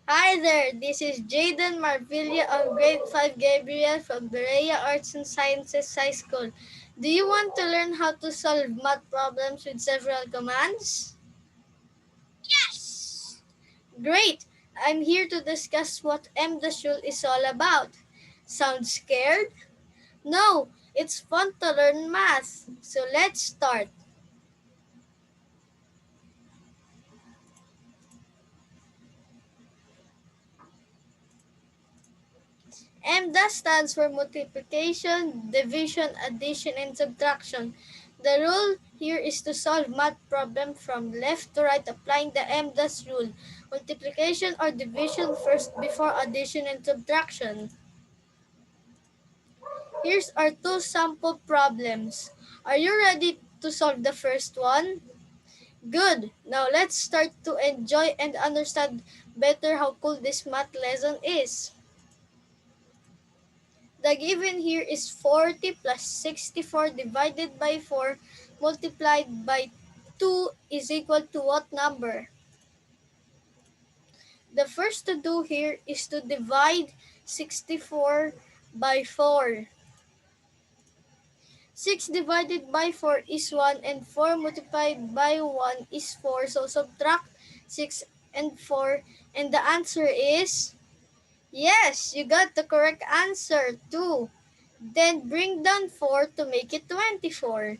Hi there, this is Jaden Marvilla of Grade 5 Gabriel from Berea Arts and Sciences High School. Do you want to learn how to solve math problems with several commands? Yes! Great! I'm here to discuss what M-Rule is all about. Sound scared? No, it's fun to learn math. So let's start. MDAS stands for multiplication, division, addition, and subtraction. The rule here is to solve math problem from left to right applying the MDAS rule. Multiplication or division first before addition and subtraction. Here's our two sample problems. Are you ready to solve the first one? Good! Now let's start to enjoy and understand better how cool this math lesson is. The given here is 40 plus 64 divided by 4 multiplied by 2 is equal to what number? The first to do here is to divide 64 by 4. 6 divided by 4 is 1 and 4 multiplied by 1 is 4. So subtract 6 and 4 and the answer is, yes, you got the correct answer, 2. Then bring down 4 to make it 24.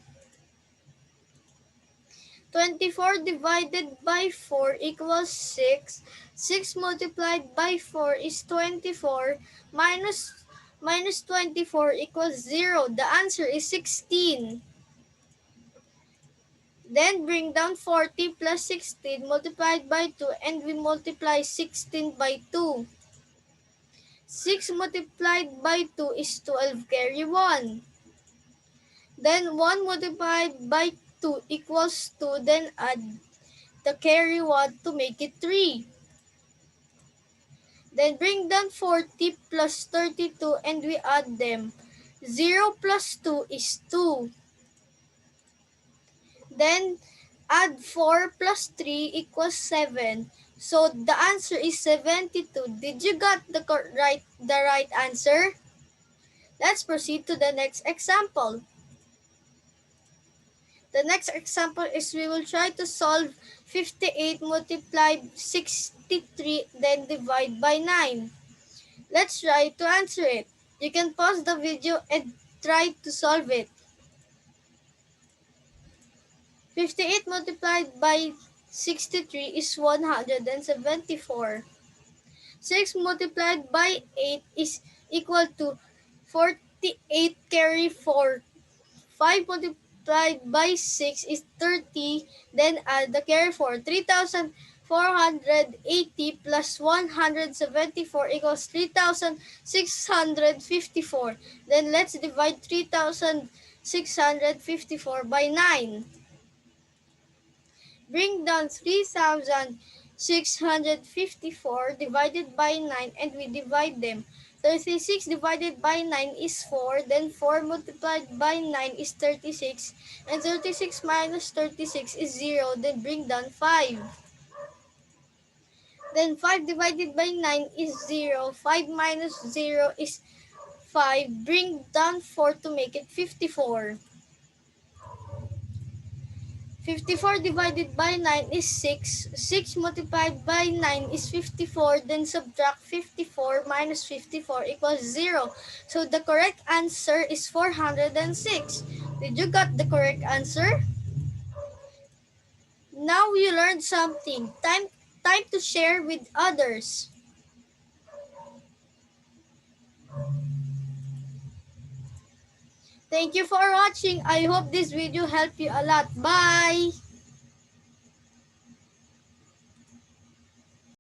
24 divided by 4 equals 6. 6 multiplied by 4 is 24. Minus 24 equals 0. The answer is 16. Then bring down 40 plus 16 multiplied by 2 and we multiply 16 by 2. 6 multiplied by 2 is 12, carry 1. Then 1 multiplied by 2 equals 2, then add the carry 1 to make it 3. Then bring down 40 plus 32 and we add them. 0 plus 2 is 2. Then add 4 plus 3 equals 7. So the answer is 72. Did you got the right answer? Let's proceed to the next example. The next example is we will try to solve 58 multiplied 63 then divide by 9. Let's try to answer it. You can pause the video and try to solve it. 58 multiplied by 63 is 174. 6 multiplied by 8 is equal to 48 carry 4. 5 multiplied by 6 is 30. Then add the carry 4. 3,480 plus 174 equals 3,654. Then let's divide 3,654 by 9. Bring down 3,654 divided by 9 and we divide them. 36 divided by 9 is 4, then 4 multiplied by 9 is 36, and 36 minus 36 is 0, then bring down 5. Then 5 divided by 9 is 0, 5 minus 0 is 5, bring down 4 to make it 54. 54 divided by 9 is 6. 6 multiplied by 9 is 54. Then subtract 54 minus 54 equals 0. So the correct answer is 406. Did you got the correct answer? Now you learned something. Time to share with others. Thank you for watching. I hope this video helped you a lot. Bye!